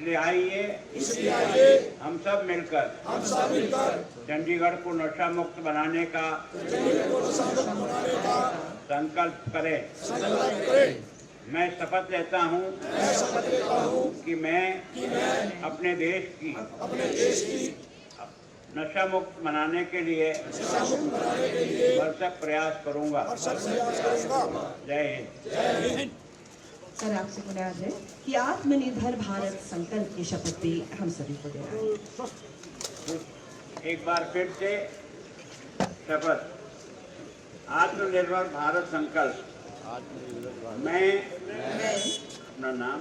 इसलिए आइए हम सब मिलकर चंडीगढ़ को नशा मुक्त बनाने का संकल्प करें। मैं शपथ लेता हूँ कि मैं अपने देश की नशा मुक्त बनाने के लिए भरसक प्रयास करूँगा। जय हिंद। सर, आपसे बुनियाद है कि आत्मनिर्भर भारत संकल्प की शपथ भी हम सभी को देना है। एक बार फिर से शपथ। आत्मनिर्भर भारत संकल्प। मैं अपना नाम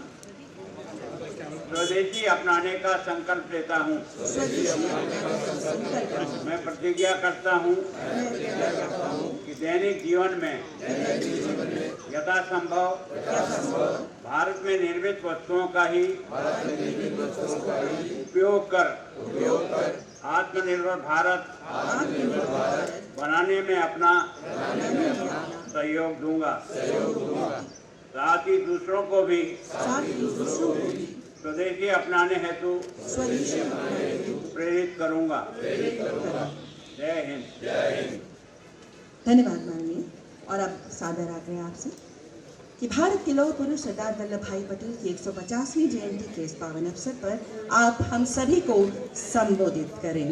स्वदेशी अपनाने का संकल्प लेता हूँ। मैं प्रतिज्ञा करता हूँ कि दैनिक जीवन में यथासंभव भारत में निर्मित वस्तुओं का ही उपयोग कर आत्मनिर्भर भारत बनाने में अपना सहयोग दूंगा। साथ ही दूसरों को भी स्वदेशी अपनाने हेतु प्रेरित करूंगा। जय हिंद। धन्यवाद माननीय। और अब सादर आग्रह है आपसे कि भारत के लौह पुरुष सरदार वल्लभ भाई पटेल की 150वीं जयंती के इस पावन अवसर पर आप हम सभी को संबोधित करें।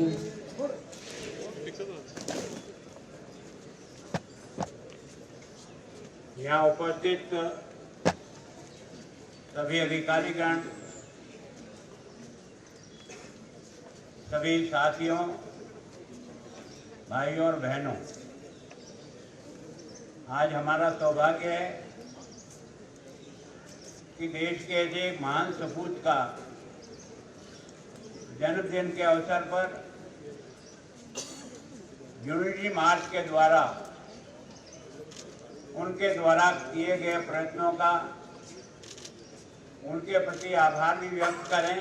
यहाँ उपस्थित सभी अधिकारीगण, सभी साथियों, भाइयों और बहनों, आज हमारा सौभाग्य है कि देश के एक महान सपूत का जन्मदिन के अवसर पर यूनिटी मार्च के द्वारा उनके द्वारा किए गए प्रयत्नों का उनके प्रति आभार भी व्यक्त करें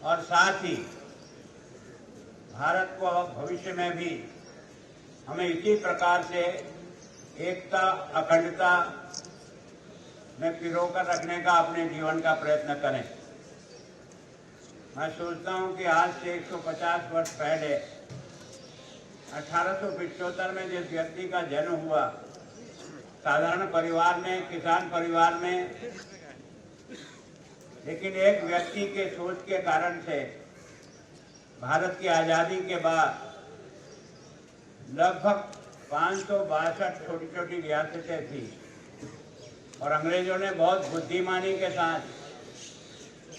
और साथ ही भारत को भविष्य में भी हमें इसी प्रकार से एकता, अखंडता में पिरोकर रखने का अपने जीवन का प्रयत्न करें। मैं सोचता हूं कि आज से 150 वर्ष पहले 1875 में जिस व्यक्ति का जन्म हुआ, साधारण परिवार में, किसान परिवार में, लेकिन एक व्यक्ति के सोच के कारण से भारत की आज़ादी के बाद लगभग 562 छोटी छोटी रियासतें थी और अंग्रेजों ने बहुत बुद्धिमानी के साथ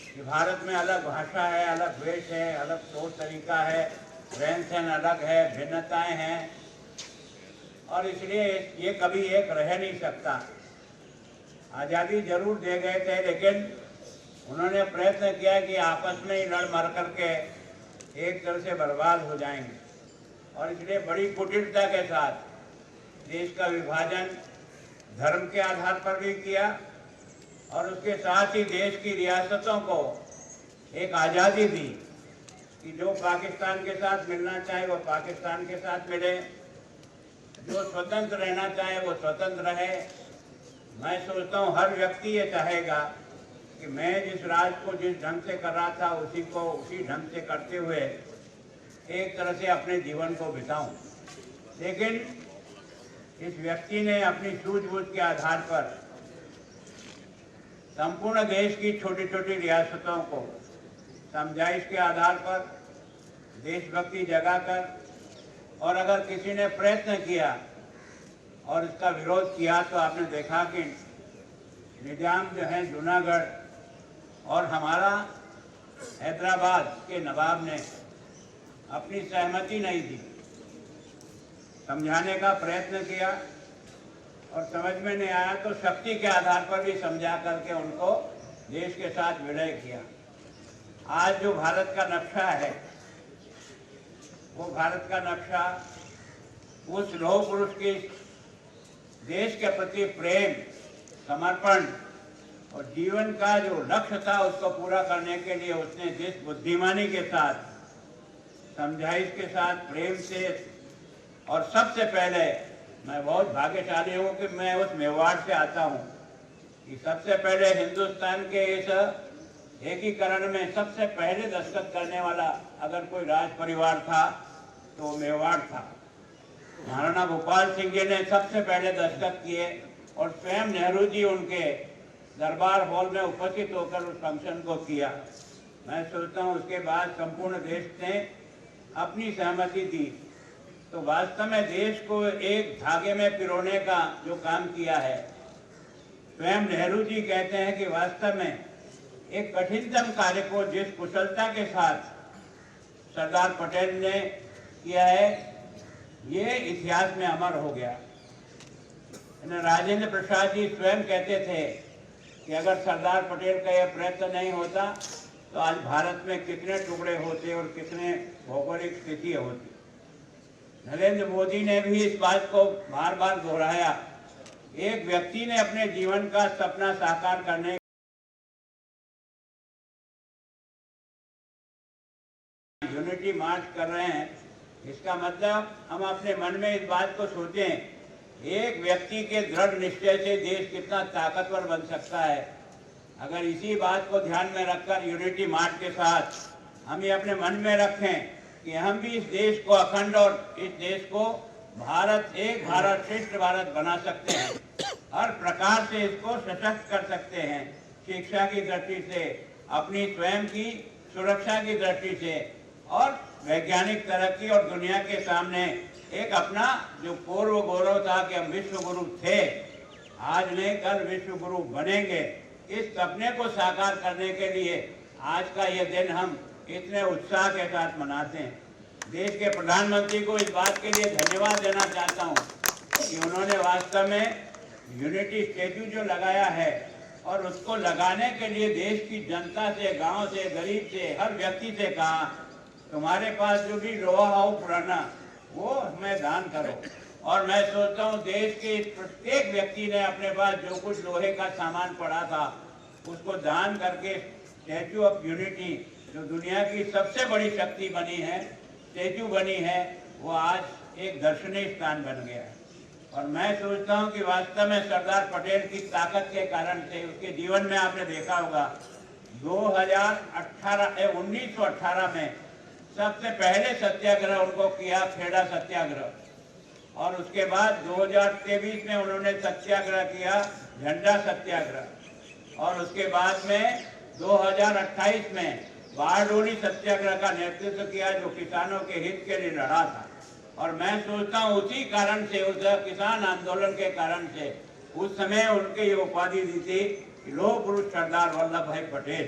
कि भारत में अलग भाषा है, अलग वेश है, अलग सोच तरीका है, रहन सहन अलग है, भिन्नताएं हैं और इसलिए ये कभी एक रह नहीं सकता। आज़ादी जरूर दे गए थे, लेकिन उन्होंने प्रयत्न किया कि आपस में ही लड़ मर करके एक तरह से बर्बाद हो जाएंगे और इसलिए बड़ी कुटिलता के साथ देश का विभाजन धर्म के आधार पर भी किया और उसके साथ ही देश की रियासतों को एक आज़ादी दी कि जो पाकिस्तान के साथ मिलना चाहे वो पाकिस्तान के साथ मिले, जो स्वतंत्र रहना चाहे वो स्वतंत्र रहे। मैं सोचता हूँ हर व्यक्ति ये चाहेगा कि मैं जिस राज को जिस ढंग से कर रहा था उसी को उसी ढंग से करते हुए एक तरह से अपने जीवन को बिताऊं। लेकिन इस व्यक्ति ने अपनी सूझबूझ के आधार पर संपूर्ण देश की छोटी छोटी रियासतों को समझाइश के आधार पर देशभक्ति जगाकर, और अगर किसी ने प्रयत्न किया और इसका विरोध किया तो आपने देखा कि निजाम जो है जूनागढ़ और हमारा हैदराबाद के नवाब ने अपनी सहमति नहीं दी, समझाने का प्रयत्न किया और समझ में नहीं आया तो शक्ति के आधार पर भी समझा करके उनको देश के साथ विलय किया। आज जो भारत का नक्शा है वो भारत का नक्शा उस लौह पुरुष के देश के प्रति प्रेम, समर्पण और जीवन का जो लक्ष्य था उसको पूरा करने के लिए उसने जिस बुद्धिमानी के साथ, समझाइश के साथ, प्रेम से, और सबसे पहले मैं बहुत भाग्यशाली हूँ कि मैं उस मेवाड़ से आता हूँ कि सबसे पहले हिंदुस्तान के इस एकीकरण में सबसे पहले दस्तखत करने वाला अगर कोई राज परिवार था तो मेवाड़ था। महाराणा भोपाल सिंह जी ने सबसे पहले दस्तखत किए और स्वयं नेहरू जी उनके दरबार हॉल में उपस्थित होकर उस फंक्शन को किया। मैं सोचता हूँ उसके बाद संपूर्ण देश ने अपनी सहमति दी। तो वास्तव में देश को एक धागे में पिरोने का जो काम किया है, स्वयं नेहरू जी कहते हैं कि वास्तव में एक कठिनतम कार्य को जिस कुशलता के साथ सरदार पटेल ने किया है, ये इतिहास में अमर हो गया। राजेंद्र प्रसाद जी स्वयं कहते थे कि अगर सरदार पटेल का यह प्रयत्न नहीं होता तो आज भारत में कितने टुकड़े होते और कितने भौगोलिक स्थिति होती। नरेंद्र मोदी ने भी इस बात को बार बार दोहराया। एक व्यक्ति ने अपने जीवन का सपना साकार करने यूनिटी मार्च कर रहे हैं, इसका मतलब हम अपने मन में इस बात को सोचें, एक व्यक्ति के दृढ़ निश्चय से देश कितना ताकतवर बन सकता है। अगर इसी बात को ध्यान में रखकर यूनिटी मार्च के साथ हम ये अपने मन में रखें कि हम भी इस देश को अखंड और इस देश को भारत, एक भारत श्रेष्ठ भारत बना सकते हैं। हर प्रकार से इसको सशक्त कर सकते हैं, शिक्षा की दृष्टि से, अपनी स्वयं की सुरक्षा की दृष्टि से और वैज्ञानिक तरक्की और दुनिया के सामने एक अपना जो पूर्व गौरव था कि हम विश्व गुरु थे, आज नहीं कल विश्व गुरु बनेंगे, इस सपने को साकार करने के लिए आज का ये दिन हम इतने उत्साह के साथ मनाते हैं। देश के प्रधानमंत्री को इस बात के लिए धन्यवाद देना चाहता हूँ कि उन्होंने वास्तव में यूनिटी स्टैच्यू जो लगाया है और उसको लगाने के लिए देश की जनता से, गांव से, गरीब से, हर व्यक्ति से कहा तुम्हारे पास जो भी लोहा हो पुराना वो हमें दान करो। और मैं सोचता हूँ देश के प्रत्येक व्यक्ति ने अपने पास जो कुछ लोहे का सामान पड़ा था उसको दान करके स्टैच्यू ऑफ यूनिटी जो दुनिया की सबसे बड़ी शक्ति बनी है, स्टैच्यू बनी है, वो आज एक दर्शनीय स्थान बन गया है। और मैं सोचता हूँ कि वास्तव में सरदार पटेल की ताकत के कारण से उसके जीवन में आपने देखा होगा 1918 में सबसे पहले सत्याग्रह उनको किया, खेड़ा सत्याग्रह, और उसके बाद 2023 में उन्होंने सत्याग्रह किया, झंडा सत्याग्रह, और उसके बाद में 2028 में बारडोली सत्याग्रह का नेतृत्व किया जो किसानों के हित के लिए लड़ा था। और मैं सोचता हूँ उसी कारण से, उस किसान आंदोलन के कारण से उस समय उनके ये उपाधि दी थी लौह पुरुष सरदार वल्लभ भाई पटेल।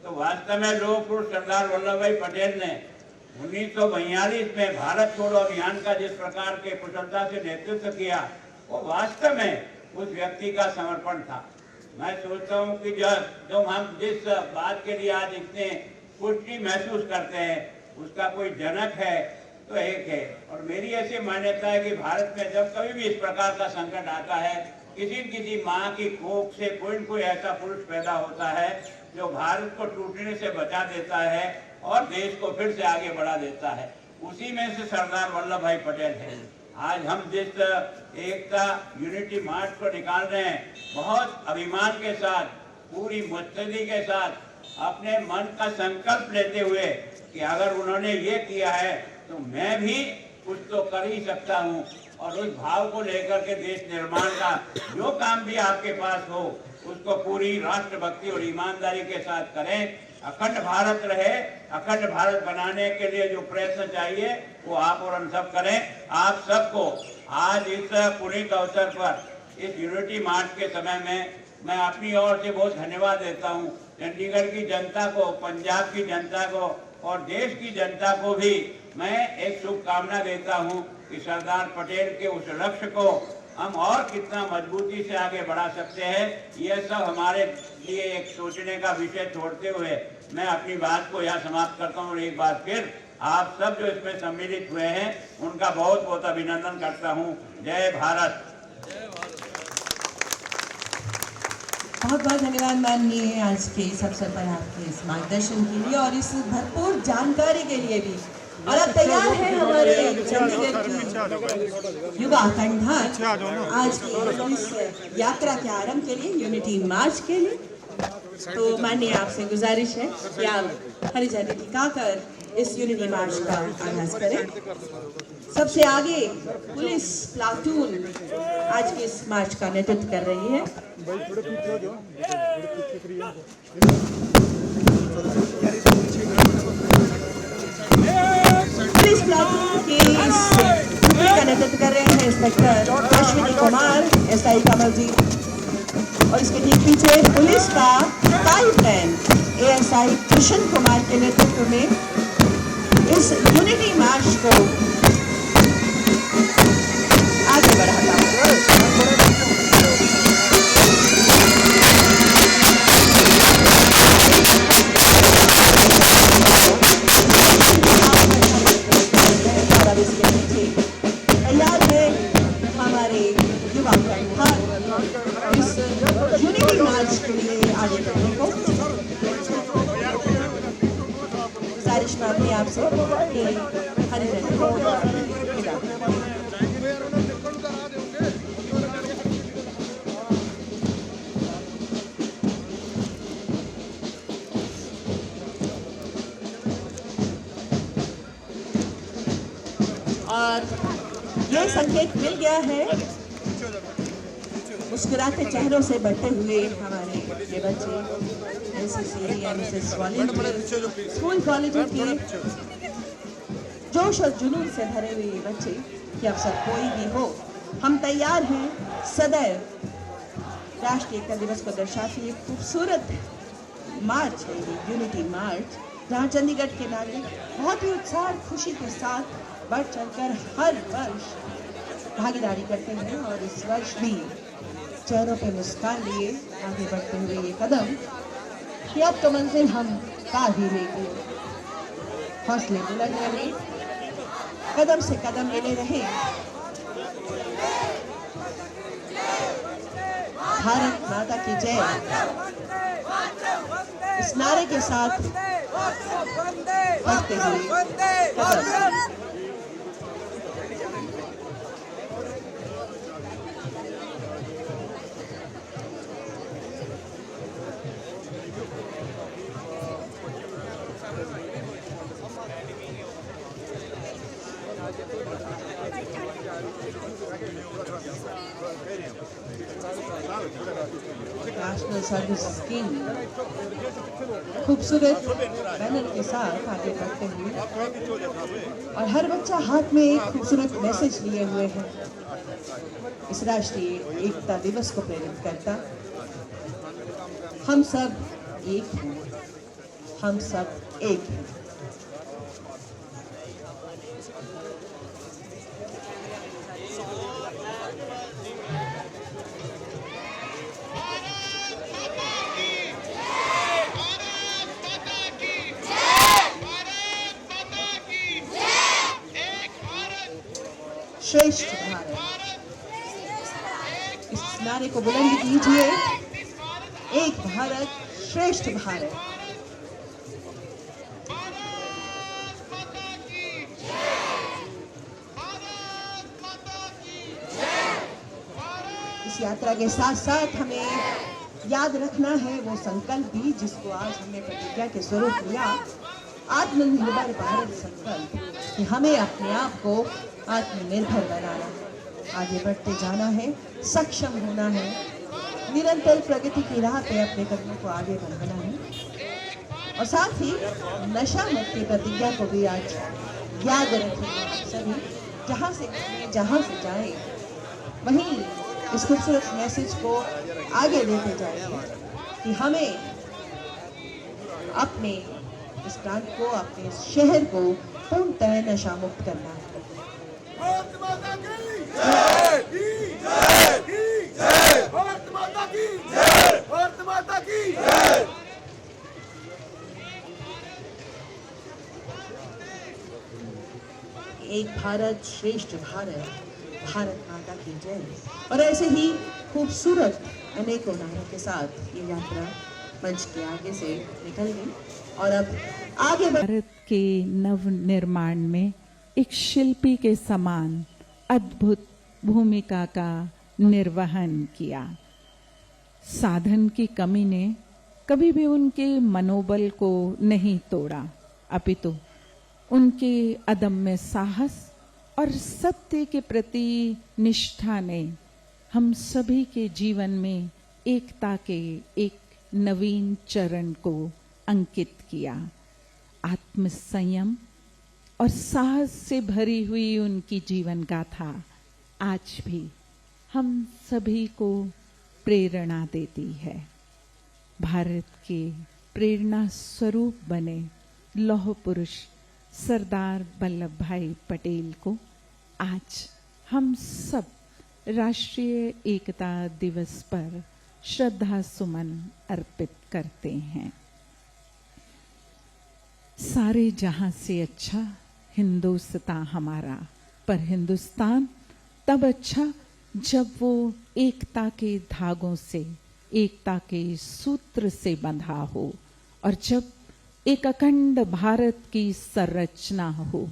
तो वास्तव में लौह पुरुष सरदार वल्लभ भाई पटेल ने 1942 में भारत छोड़ो अभियान का जिस प्रकार के कुशलता से नेतृत्व किया, वो वास्तव में उस व्यक्ति का समर्पण था। मैं सोचता हूँ कि जब हम जिस बात के लिए आज इतने पुष्टि महसूस करते हैं उसका कोई जनक है तो एक है। और मेरी ऐसी मान्यता है कि भारत में जब कभी भी इस प्रकार का संकट आता है, किसी माँ की कोख से कोई न कोई ऐसा पुरुष पैदा होता है जो भारत को टूटने से बचा देता है और देश को फिर से आगे बढ़ा देता है। उसी में से सरदार वल्लभ भाई पटेल है। आज हम जिस एकता यूनिटी मार्च को निकाल रहे हैं, बहुत अभिमान के साथ, पूरी मुस्तैदी के साथ, अपने मन का संकल्प लेते हुए कि अगर उन्होंने ये किया है तो मैं भी कुछ तो कर ही सकता हूँ। और उस भाव को लेकर के देश निर्माण का जो काम भी आपके पास हो उसको पूरी राष्ट्रभक्ति और ईमानदारी के साथ करें। अखंड भारत रहे, अखंड भारत बनाने के लिए जो प्रयत्न चाहिए वो आप और हम सब करें। आप सबको आज इस पुनीत अवसर पर इस यूनिटी मार्च के समय में मैं अपनी ओर से बहुत धन्यवाद देता हूँ। चंडीगढ़ की जनता को, पंजाब की जनता को और देश की जनता को भी मैं एक शुभकामना देता हूँ कि सरदार पटेल के उस लक्ष्य को हम और कितना मजबूती से आगे बढ़ा सकते हैं। यह सब हमारे लिए एक सोचने का विषय छोड़ते हुए मैं अपनी बात को यहाँ समाप्त करता हूँ। और एक बार फिर आप सब जो इसमें सम्मिलित हुए हैं उनका बहुत बहुत अभिनंदन करता हूँ। जय भारत। बहुत बहुत धन्यवाद माननीय आज के इस अवसर पर आपके इस मार्गदर्शन के लिए और इस भरपूर जानकारी के लिए भी। और अब तैयार है हमारे चंडीगढ़ की युवा कंधार आज की इस यात्रा के आरंभ के लिए, यूनिटी मार्च के लिए। तो माननीय आपसे गुजारिश है कि आप हरी झंडी दिखाकर इस यूनिटी मार्च का आगाज करें। सबसे आगे पुलिस प्लाटून आज के इस मार्च का नेतृत्व कर रही है। पुलिस प्लाटून के इस टुकड़ी का नेतृत्व कर रहे हैं इंस्पेक्टर अश्विनी कुमार, एसआई कमलजीत, और इसके ठीक पीछे पुलिस का पाइपलाइन एएसआई किशन कुमार के नेतृत्व में इस यूनिटी मार्च को आगे बढ़ाता है। और इसके पीछे तैयार है हमारे युवा कंधार इस यूनिटी मार्च के लिए आगे बढ़ने को। गुजारिश करती आपसे कि हरी झंडी को विदा करें। और ये संकेत मिल गया है मुस्कुराते चेहरों से बढ़ते हुए हमारे ये बच्चे एनसीसी एनएसएस वॉलंटियर स्कूल कॉलेजों के जोश और जुनून से भरे हुए ये बच्चे कि अब सब कोई भी हो, हम तैयार हैं सदैव राष्ट्रीय एकता दिवस को दर्शाती एक खूबसूरत मार्च है ये यूनिटी मार्च, जहाँ चंडीगढ़ के नागरिक बहुत ही उत्साह और खुशी के साथ बढ़ चढ़कर हर वर्ष भागीदारी करते हैं। और इस वर्ष भी चेहरों पे मुस्कान लिए आगे बढ़ते हुए ये कदम कि अब तो मंजिल हम पा ही लेंगे। हौसले बुलंद रहे, कदम से कदम मिले रहे। भारत माता की जय इस नारे के साथ बढ़ते हुए कदम। नेशनल सर्विस स्कीम खूबसूरत बैनर के साथ आगे बढ़ते हुए और हर बच्चा हाथ में एक खूबसूरत मैसेज लिए हुए है इस राष्ट्रीय एकता दिवस को प्रेरित करता। हम सब एक हैं, हम सब एक हैं। श्रेष्ठ भारत, इस नारे को बुलंद कीजिए। एक भारत श्रेष्ठ भारत। इस यात्रा के साथ साथ हमें याद रखना है वो संकल्प भी जिसको आज हमने प्रतिज्ञा के स्वरूप लिया, आत्मनिर्भर भारत संकल्प, कि हमें अपने आप को आत्मनिर्भर बनाना है, आगे बढ़ते जाना है, सक्षम होना है, निरंतर प्रगति की राह पे अपने कदमों को आगे बढ़ाना है। और साथ ही नशा मुक्ति प्रतिज्ञा को भी आज याद रखेंगे सभी, जहाँ से जाएं वहीं इस खूबसूरत मैसेज को आगे लेते जाएंगे कि हमें अपने इस प्रांत को, अपने इस शहर को पूर्णतः नशा मुक्त करना है। भारत माता की जय, भारत माता की जय, भारत माता की जय। एक भारत श्रेष्ठ भारत, भारत माता की जय। और ऐसे ही खूबसूरत अनेकों नारों के साथ ये यात्रा मंच के आगे से निकल गई और अब आगे भारत के नव निर्माण में एक शिल्पी के समान अद्भुत भूमिका का निर्वहन किया। साधन की कमी ने कभी भी उनके मनोबल को नहीं तोड़ा, अपितु उनके अदम्य साहस और सत्य के प्रति निष्ठा ने हम सभी के जीवन में एकता के एक नवीन चरण को अंकित किया। आत्मसंयम और साहस से भरी हुई उनकी जीवन गाथा आज भी हम सभी को प्रेरणा देती है। भारत के प्रेरणा स्वरूप बने लौह पुरुष सरदार वल्लभ भाई पटेल को आज हम सब राष्ट्रीय एकता दिवस पर श्रद्धा सुमन अर्पित करते हैं। सारे जहां से अच्छा हिंदुस्तान हमारा, पर हिंदुस्तान तब अच्छा जब वो एकता के धागों से, एकता के सूत्र से बंधा हो और जब एक अखंड भारत की संरचना हो।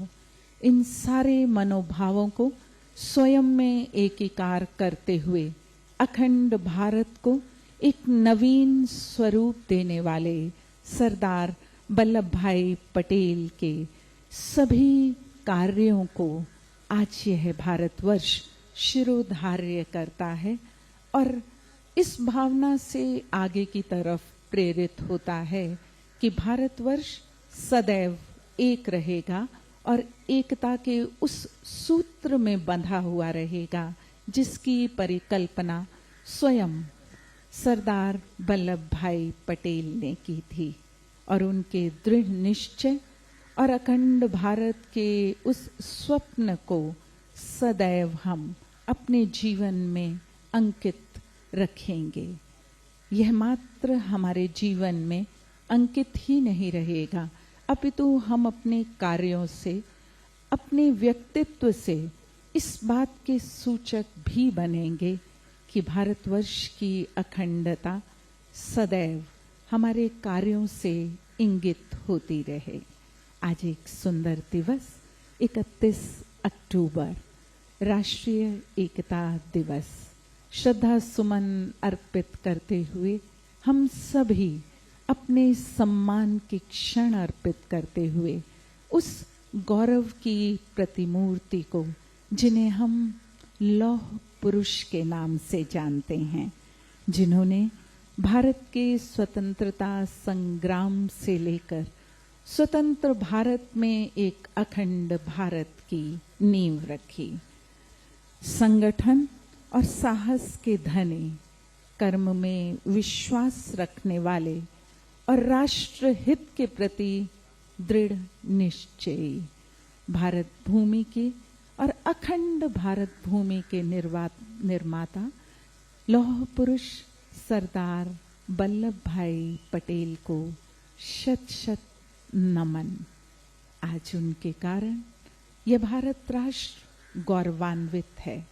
इन सारे मनोभावों को स्वयं में एकीकार करते हुए अखंड भारत को एक नवीन स्वरूप देने वाले सरदार वल्लभ भाई पटेल के सभी कार्यों को आज यह भारतवर्ष शिरोधार्य करता है और इस भावना से आगे की तरफ प्रेरित होता है कि भारतवर्ष सदैव एक रहेगा और एकता के उस सूत्र में बंधा हुआ रहेगा जिसकी परिकल्पना स्वयं सरदार वल्लभ भाई पटेल ने की थी। और उनके दृढ़ निश्चय और अखंड भारत के उस स्वप्न को सदैव हम अपने जीवन में अंकित रखेंगे। यह मात्र हमारे जीवन में अंकित ही नहीं रहेगा, अपितु हम अपने कार्यों से, अपने व्यक्तित्व से इस बात के सूचक भी बनेंगे कि भारतवर्ष की अखंडता सदैव हमारे कार्यों से इंगित होती रहे। आज एक सुंदर दिवस 31 अक्टूबर राष्ट्रीय एकता दिवस, श्रद्धा सुमन अर्पित करते हुए हम सभी अपने सम्मान के क्षण अर्पित करते हुए उस गौरव की प्रतिमूर्ति को, जिन्हें हम लौह पुरुष के नाम से जानते हैं, जिन्होंने भारत के स्वतंत्रता संग्राम से लेकर स्वतंत्र भारत में एक अखंड भारत की नींव रखी, संगठन और साहस के धनी, कर्म में विश्वास रखने वाले और राष्ट्र हित के प्रति दृढ़ निश्चयी, भारत भूमि के और अखंड भारत भूमि के निर्माता लौह पुरुष सरदार वल्लभ भाई पटेल को शत शत नमन। आज उनके कारण यह भारत राष्ट्र गौरवान्वित है।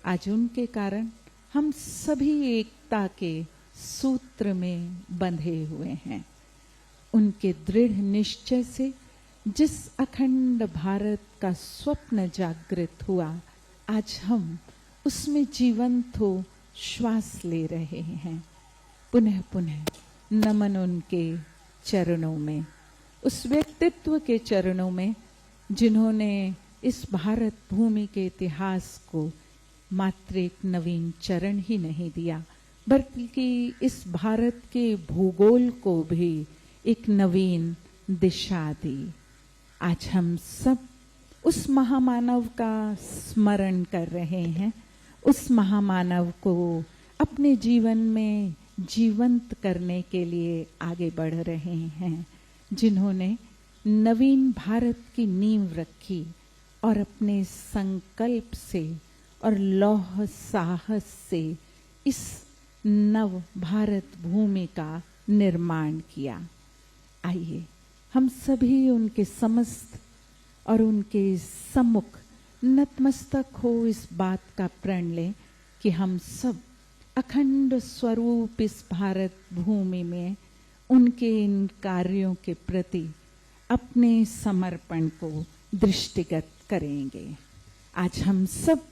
आज उनके कारण हम सभी एकता के सूत्र में बंधे हुए हैं। उनके दृढ़ निश्चय से जिस अखंड भारत का स्वप्न जागृत हुआ, आज हम उसमें जीवंत हो श्वास ले रहे हैं। पुनः पुनः नमन उनके चरणों में, उस व्यक्तित्व के चरणों में जिन्होंने इस भारत भूमि के इतिहास को मात्र एक नवीन चरण ही नहीं दिया, बल्कि इस भारत के भूगोल को भी एक नवीन दिशा दी। आज हम सब उस महामानव का स्मरण कर रहे हैं, उस महामानव को अपने जीवन में जीवंत करने के लिए आगे बढ़ रहे हैं, जिन्होंने नवीन भारत की नींव रखी और अपने संकल्प से और लौह साहस से इस नव भारत भूमि का निर्माण किया। आइए हम सभी उनके समस्त और उनके सम्मुख नतमस्तक हो इस बात का प्रण लें कि हम सब अखंड स्वरूप इस भारत भूमि में उनके इन कार्यों के प्रति अपने समर्पण को दृष्टिगत करेंगे। आज हम सब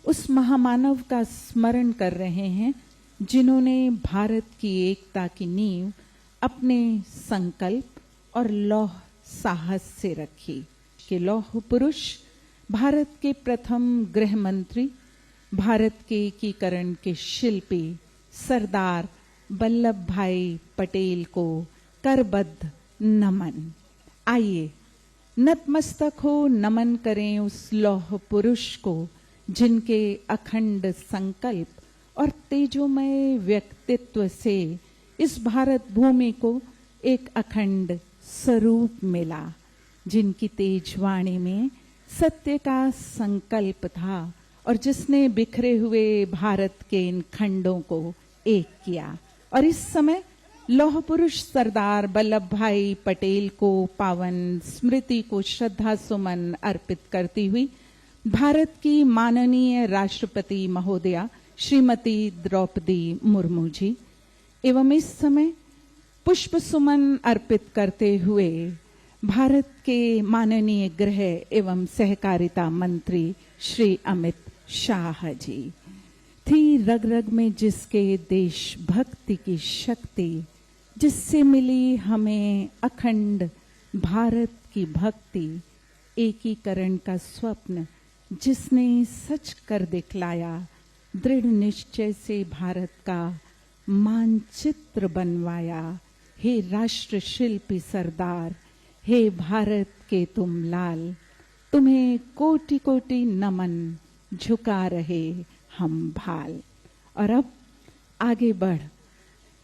उस महामानव का स्मरण कर रहे हैं जिन्होंने भारत की एकता की नींव अपने संकल्प और लौह साहस से रखी कि लौह पुरुष भारत के प्रथम गृह मंत्री, भारत के एकीकरण के शिल्पी सरदार वल्लभ भाई पटेल को करबद्ध नमन। आइए नतमस्तक हो नमन करें उस लौह पुरुष को जिनके अखंड संकल्प और तेजोमय व्यक्तित्व से इस भारत भूमि को एक अखंड स्वरूप मिला, जिनकी तेज वाणी में सत्य का संकल्प था और जिसने बिखरे हुए भारत के इन खंडों को एक किया। और इस समय लौह पुरुष सरदार वल्लभ भाई पटेल को पावन स्मृति को श्रद्धा सुमन अर्पित करती हुई भारत की माननीय राष्ट्रपति महोदया श्रीमती द्रौपदी मुर्मू जी एवं इस समय पुष्प सुमन अर्पित करते हुए भारत के माननीय गृह एवं सहकारिता मंत्री श्री अमित शाह जी थी। रग रग में जिसके देशभक्ति की शक्ति, जिससे मिली हमें अखंड भारत की भक्ति, एकीकरण का स्वप्न जिसने सच कर दिखलाया, दृढ़ निश्चय से भारत का मानचित्र बनवाया। हे राष्ट्र शिल्पी सरदार, हे भारत के तुम लाल, तुम्हें कोटि कोटि नमन, झुका रहे हम भाल। और अब आगे बढ़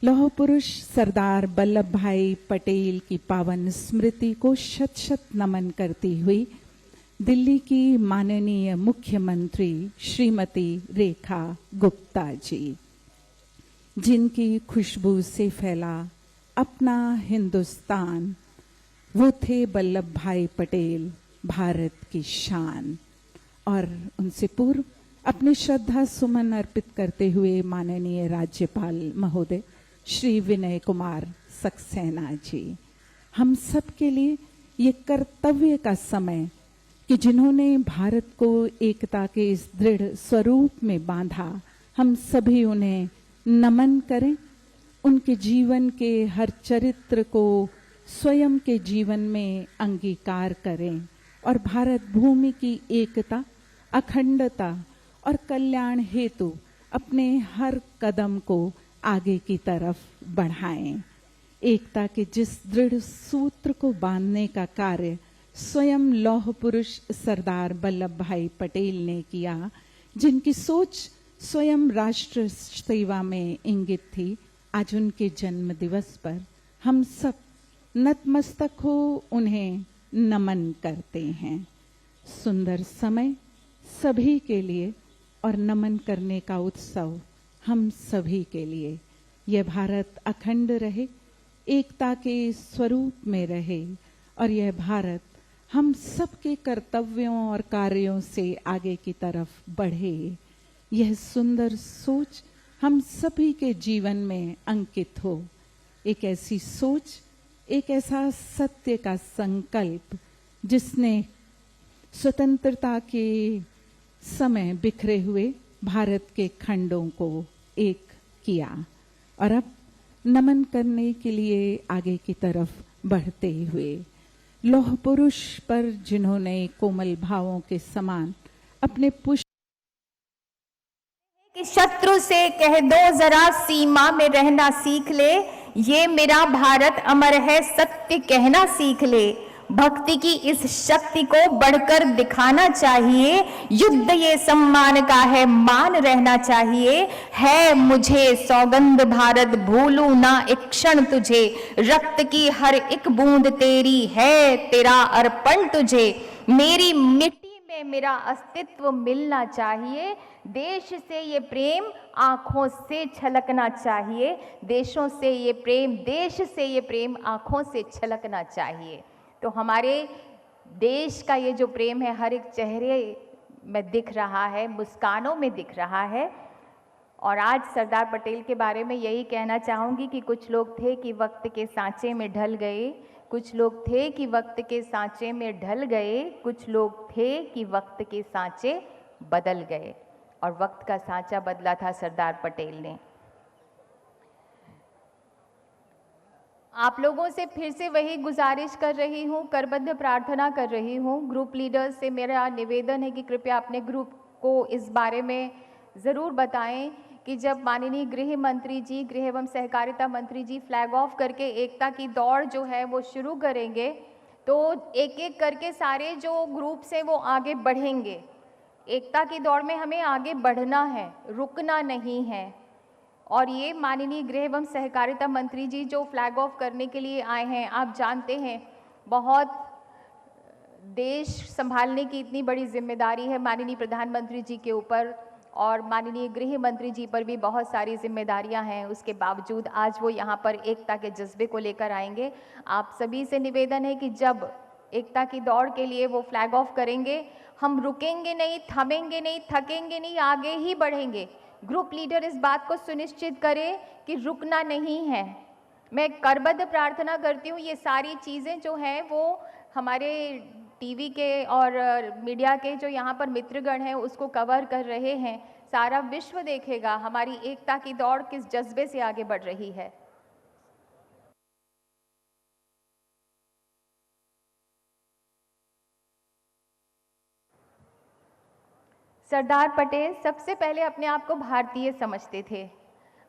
लौह पुरुष सरदार वल्लभ भाई पटेल की पावन स्मृति को शत शत नमन करती हुई दिल्ली की माननीय मुख्यमंत्री श्रीमती रेखा गुप्ता जी, जिनकी खुशबू से फैला अपना हिंदुस्तान, वो थे वल्लभ भाई पटेल, भारत की शान। और उनसे पूर्व अपने श्रद्धा सुमन अर्पित करते हुए माननीय राज्यपाल महोदय श्री विनय कुमार सक्सेना जी, हम सब के लिए ये कर्तव्य का समय कि जिन्होंने भारत को एकता के इस दृढ़ स्वरूप में बांधा, हम सभी उन्हें नमन करें, उनके जीवन के हर चरित्र को स्वयं के जीवन में अंगीकार करें और भारत भूमि की एकता, अखंडता और कल्याण हेतु अपने हर कदम को आगे की तरफ बढ़ाएं। एकता के जिस दृढ़ सूत्र को बांधने का कार्य स्वयं लौह पुरुष सरदार वल्लभ भाई पटेल ने किया, जिनकी सोच स्वयं राष्ट्र सेवा में इंगित थी, आज उनके जन्म दिवस पर हम सब नतमस्तक हो उन्हें नमन करते हैं। सुंदर समय सभी के लिए और नमन करने का उत्सव हम सभी के लिए। यह भारत अखंड रहे, एकता के स्वरूप में रहे और यह भारत हम सबके कर्तव्यों और कार्यों से आगे की तरफ बढ़े। यह सुंदर सोच हम सभी के जीवन में अंकित हो। एक ऐसी सोच, एक ऐसा सत्य का संकल्प जिसने स्वतंत्रता के समय बिखरे हुए भारत के खंडों को एक किया। और अब नमन करने के लिए आगे की तरफ बढ़ते हुए लौह पुरुष पर जिन्होंने कोमल भावों के समान अपने पुष्प कि शत्रु से कह दो जरा सीमा में रहना सीख ले, ये मेरा भारत अमर है सत्य कहना सीख ले। भक्ति की इस शक्ति को बढ़कर दिखाना चाहिए, युद्ध ये सम्मान का है मान रहना चाहिए। है मुझे सौगंध भारत भूलूं ना एक क्षण तुझे, रक्त की हर एक बूंद तेरी है तेरा अर्पण तुझे। मेरी मिट्टी में मेरा अस्तित्व मिलना चाहिए, देश से ये प्रेम आंखों से छलकना चाहिए, देशों से ये प्रेम, देश से ये प्रेम आंखों से छलकना चाहिए। तो हमारे देश का ये जो प्रेम है हर एक चेहरे में दिख रहा है, मुस्कानों में दिख रहा है। और आज सरदार पटेल के बारे में यही कहना चाहूँगी कि कुछ लोग थे कि वक्त के सांचे में ढल गए, कुछ लोग थे कि वक्त के सांचे में ढल गए, कुछ लोग थे कि वक्त के सांचे बदल गए। और वक्त का सांचा बदला था सरदार पटेल ने। आप लोगों से फिर से वही गुजारिश कर रही हूँ, करबद्ध प्रार्थना कर रही हूँ। ग्रुप लीडर्स से मेरा निवेदन है कि कृपया अपने ग्रुप को इस बारे में ज़रूर बताएं कि जब माननीय गृह मंत्री जी, गृह एवं सहकारिता मंत्री जी फ्लैग ऑफ करके एकता की दौड़ जो है वो शुरू करेंगे, तो एक एक करके सारे जो ग्रुप्स हैं वो आगे बढ़ेंगे। एकता की दौड़ में हमें आगे बढ़ना है, रुकना नहीं है। और ये माननीय गृह एवं सहकारिता मंत्री जी जो फ्लैग ऑफ करने के लिए आए हैं, आप जानते हैं बहुत देश संभालने की इतनी बड़ी जिम्मेदारी है माननीय प्रधानमंत्री जी के ऊपर, और माननीय गृह मंत्री जी पर भी बहुत सारी जिम्मेदारियां हैं। उसके बावजूद आज वो यहाँ पर एकता के जज्बे को लेकर आएंगे। आप सभी से निवेदन है कि जब एकता की दौड़ के लिए वो फ्लैग ऑफ करेंगे, हम रुकेंगे नहीं, थमेंगे नहीं, थकेंगे नहीं, आगे ही बढ़ेंगे। ग्रुप लीडर इस बात को सुनिश्चित करें कि रुकना नहीं है। मैं करबद्ध प्रार्थना करती हूँ, ये सारी चीज़ें जो हैं वो हमारे टीवी के और मीडिया के जो यहाँ पर मित्रगण हैं उसको कवर कर रहे हैं। सारा विश्व देखेगा हमारी एकता की दौड़ किस जज्बे से आगे बढ़ रही है। सरदार पटेल सबसे पहले अपने आप को भारतीय समझते थे।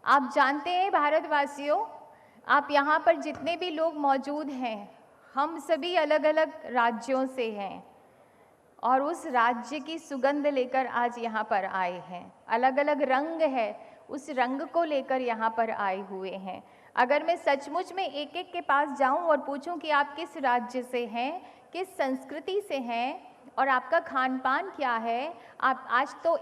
आप जानते हैं भारतवासियों, आप यहाँ पर जितने भी लोग मौजूद हैं, हम सभी अलग अलग राज्यों से हैं और उस राज्य की सुगंध लेकर आज यहाँ पर आए हैं। अलग अलग रंग है, उस रंग को लेकर यहाँ पर आए हुए हैं। अगर मैं सचमुच में एक एक के पास जाऊँ और पूछूं कि आप किस राज्य से हैं, किस संस्कृति से हैं और आपका खान पान क्या है, आप आज तो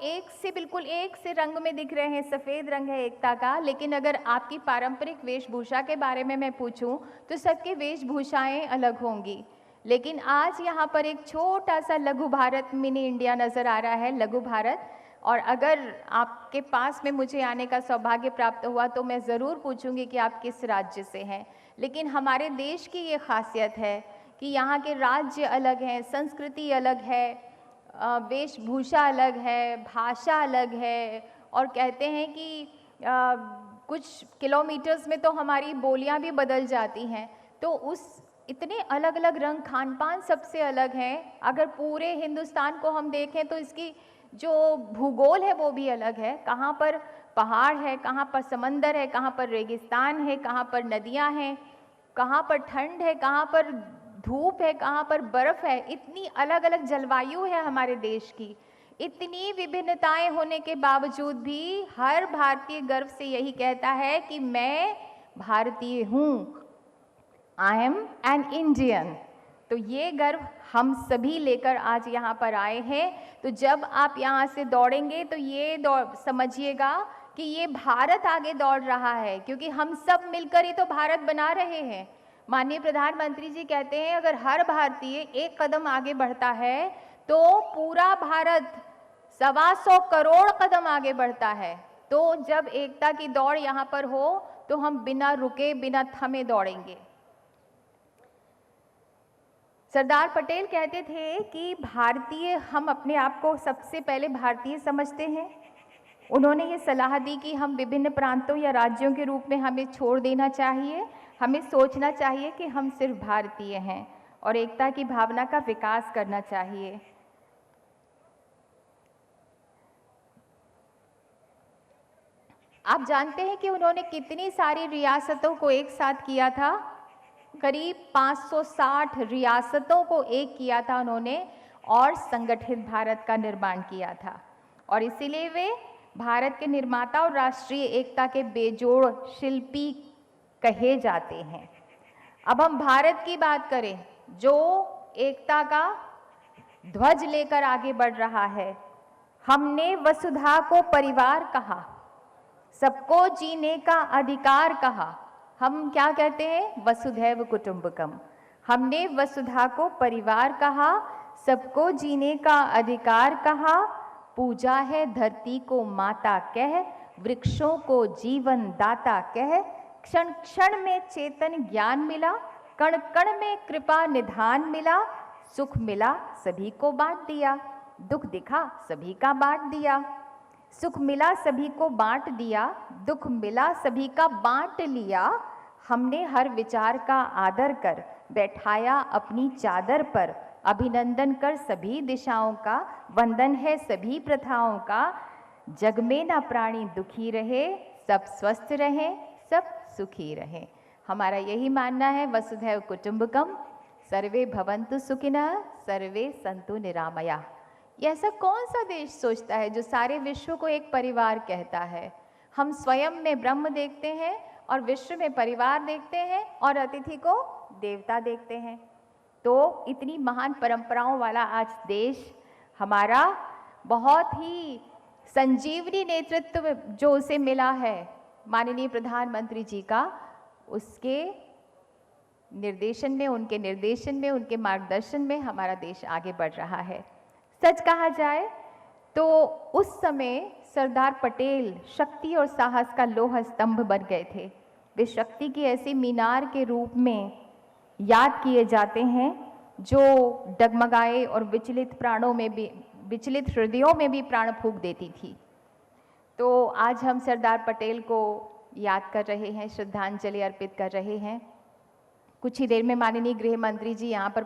बिल्कुल एक से रंग में दिख रहे हैं, सफ़ेद रंग है एकता का, लेकिन अगर आपकी पारंपरिक वेशभूषा के बारे में मैं पूछूं तो सबकी वेशभूषाएं अलग होंगी। लेकिन आज यहाँ पर एक छोटा सा लघु भारत, मिनी इंडिया नज़र आ रहा है, लघु भारत। और अगर आपके पास में मुझे आने का सौभाग्य प्राप्त हुआ तो मैं ज़रूर पूछूंगी कि आप किस राज्य से हैं। लेकिन हमारे देश की ये खासियत है कि यहाँ के राज्य अलग हैं, संस्कृति अलग है, वेशभूषा अलग है, भाषा अलग है, और कहते हैं कि कुछ किलोमीटर्स में तो हमारी बोलियाँ भी बदल जाती हैं। तो उस इतने अलग अलग रंग, खान पान सबसे अलग हैं। अगर पूरे हिंदुस्तान को हम देखें तो इसकी जो भूगोल है वो भी अलग है। कहाँ पर पहाड़ है, कहाँ पर समंदर है, कहाँ पर रेगिस्तान है, कहाँ पर नदियाँ हैं, कहाँ पर ठंड है, कहाँ पर धूप है, कहाँ पर बर्फ़ है। इतनी अलग अलग जलवायु है हमारे देश की। इतनी विभिन्नताएं होने के बावजूद भी हर भारतीय गर्व से यही कहता है कि मैं भारतीय हूँ, आई एम एन इंडियन। तो ये गर्व हम सभी लेकर आज यहाँ पर आए हैं। तो जब आप यहाँ से दौड़ेंगे तो ये समझिएगा कि ये भारत आगे दौड़ रहा है, क्योंकि हम सब मिलकर ही तो भारत बना रहे हैं। माननीय प्रधानमंत्री जी कहते हैं अगर हर भारतीय एक कदम आगे बढ़ता है तो पूरा भारत 125 करोड़ कदम आगे बढ़ता है। तो जब एकता की दौड़ यहाँ पर हो तो हम बिना रुके, बिना थमे दौड़ेंगे। सरदार पटेल कहते थे कि भारतीय, हम अपने आप को सबसे पहले भारतीय समझते हैं। उन्होंने ये सलाह दी कि हम विभिन्न प्रांतों या राज्यों के रूप में हमें छोड़ देना चाहिए, हमें सोचना चाहिए कि हम सिर्फ भारतीय हैं और एकता की भावना का विकास करना चाहिए। आप जानते हैं कि उन्होंने कितनी सारी रियासतों को एक साथ किया था? करीब 560 रियासतों को एक किया था उन्होंने और संगठित भारत का निर्माण किया था। और इसीलिए वे भारत के निर्माता और राष्ट्रीय एकता के बेजोड़ शिल्पी कहे जाते हैं। अब हम भारत की बात करें, जो एकता का ध्वज लेकर आगे बढ़ रहा है। हमने वसुधा को परिवार कहा, सबको जीने का अधिकार कहा। हम क्या कहते हैं? वसुधैव कुटुंबकम। हमने वसुधा को परिवार कहा, सबको जीने का अधिकार कहा, पूजा है धरती को माता कह, वृक्षों को जीवन दाता कह, क्षण क्षण में चेतन ज्ञान मिला, कण कण में कृपा निधान मिला, सुख मिला सभी को बांट दिया, दुख दिखा सभी का बांट दिया। सुख मिला सभी को बांट दिया, दुख मिला सभी का बांट लिया, हमने हर विचार का आदर कर बैठाया अपनी चादर पर। अभिनंदन कर सभी दिशाओं का, वंदन है सभी प्रथाओं का। जग में ना प्राणी दुखी रहे, सब स्वस्थ रहे, सब सुखी रहे। हमारा यही मानना है, वसुधैव कुटुंबकम, सर्वे भवन्तु सुखिनः, सर्वे सन्तु निरामया। ये ऐसा कौन सा देश सोचता है जो सारे विश्व को एक परिवार कहता है? हम स्वयं में ब्रह्म देखते हैं और विश्व में परिवार देखते हैं और अतिथि को देवता देखते हैं। तो इतनी महान परंपराओं वाला आज देश हमारा, बहुत ही संजीवनी नेतृत्व जो उसे मिला है माननीय प्रधानमंत्री जी का, उसके निर्देशन में, उनके निर्देशन में, उनके मार्गदर्शन में हमारा देश आगे बढ़ रहा है। सच कहा जाए तो उस समय सरदार पटेल शक्ति और साहस का लौह स्तंभ बन गए थे। वे शक्ति की ऐसी मीनार के रूप में याद किए जाते हैं जो डगमगाए और विचलित प्राणों में भी, विचलित हृदयों में भी प्राण फूंक देती थी। तो आज हम सरदार पटेल को याद कर रहे हैं, श्रद्धांजलि अर्पित कर रहे हैं। कुछ ही देर में माननीय गृह मंत्री जी यहाँ पर